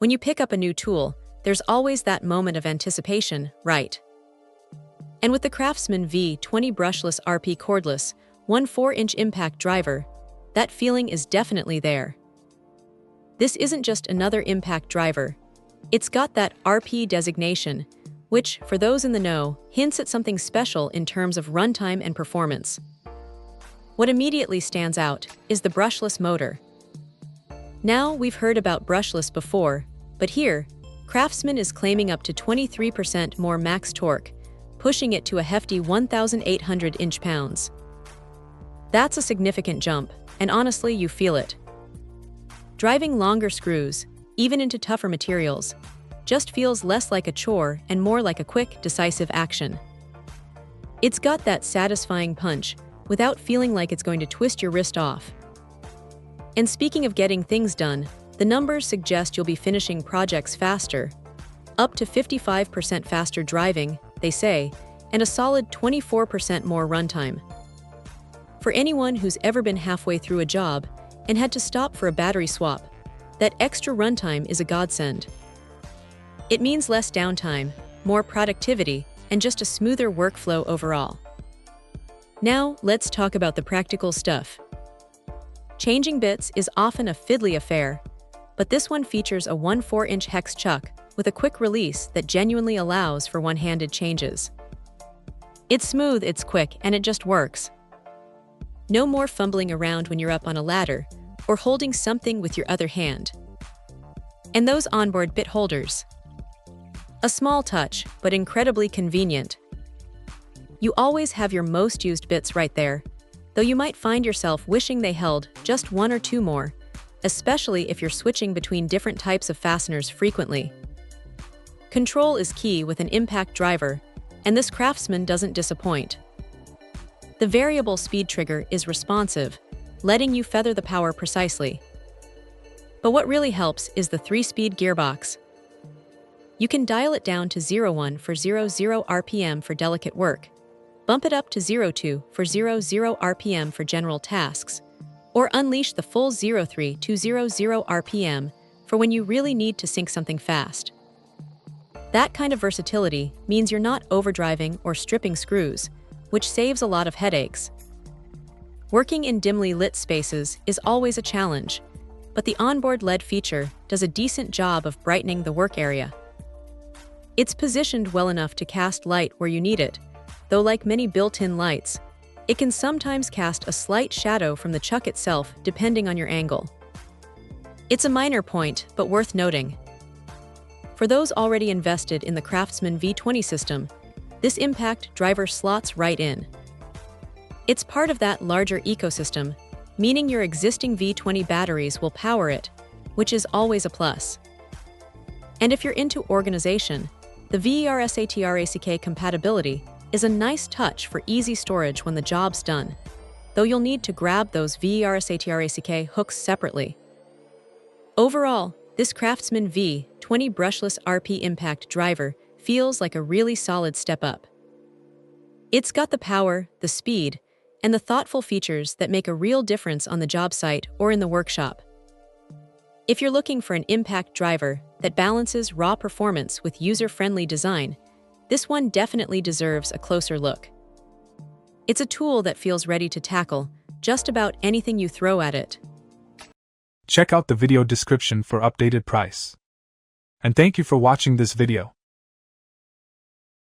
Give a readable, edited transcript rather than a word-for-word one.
When you pick up a new tool, there's always that moment of anticipation, right? And with the CRAFTSMAN V20 BRUSHLESS RP cordless 1/4-inch impact driver, that feeling is definitely there. This isn't just another impact driver. It's got that RP designation, which, for those in the know, hints at something special in terms of runtime and performance. What immediately stands out is the brushless motor. Now, we've heard about brushless before, but here, CRAFTSMAN is claiming up to 23% more max torque, pushing it to a hefty 1,800 inch-pounds. That's a significant jump, and honestly, you feel it. Driving longer screws, even into tougher materials, just feels less like a chore and more like a quick, decisive action. It's got that satisfying punch, without feeling like it's going to twist your wrist off. And speaking of getting things done, the numbers suggest you'll be finishing projects faster. Up to 55% faster driving, they say, and a solid 24% more runtime. For anyone who's ever been halfway through a job and had to stop for a battery swap, that extra runtime is a godsend. It means less downtime, more productivity, and just a smoother workflow overall. Now, let's talk about the practical stuff. Changing bits is often a fiddly affair, but this one features a 1/4-inch hex chuck with a quick release that genuinely allows for one-handed changes. It's smooth, it's quick, and it just works. No more fumbling around when you're up on a ladder or holding something with your other hand. And those onboard bit holders. A small touch, but incredibly convenient. You always have your most used bits right there, though you might find yourself wishing they held just one or two more, especially if you're switching between different types of fasteners frequently. Control is key with an impact driver, and this CRAFTSMAN doesn't disappoint. The variable speed trigger is responsive, letting you feather the power precisely. But what really helps is the 3-speed gearbox. You can dial it down to 0-1 for 0-0 RPM for delicate work, bump it up to 0-2 for 0-0 RPM for general tasks, or unleash the full 0-3 to 0-0 RPM for when you really need to sync something fast. That kind of versatility means you're not overdriving or stripping screws, which saves a lot of headaches. Working in dimly lit spaces is always a challenge, but the onboard LED feature does a decent job of brightening the work area. It's positioned well enough to cast light where you need it, though like many built-in lights, it can sometimes cast a slight shadow from the chuck itself depending on your angle. It's a minor point, but worth noting. For those already invested in the CRAFTSMAN V20 system, this impact driver slots right in. It's part of that larger ecosystem, meaning your existing V20 batteries will power it, which is always a plus. And if you're into organization, the VERSATRACK compatibility is a nice touch for easy storage when the job's done, though you'll need to grab those VERSATRACK hooks separately. Overall, this CRAFTSMAN V20 brushless RP impact driver feels like a really solid step up. It's got the power, the speed, and the thoughtful features that make a real difference on the job site or in the workshop. If you're looking for an impact driver that balances raw performance with user-friendly design, this one definitely deserves a closer look. It's a tool that feels ready to tackle just about anything you throw at it. Check out the video description for updated price. And thank you for watching this video.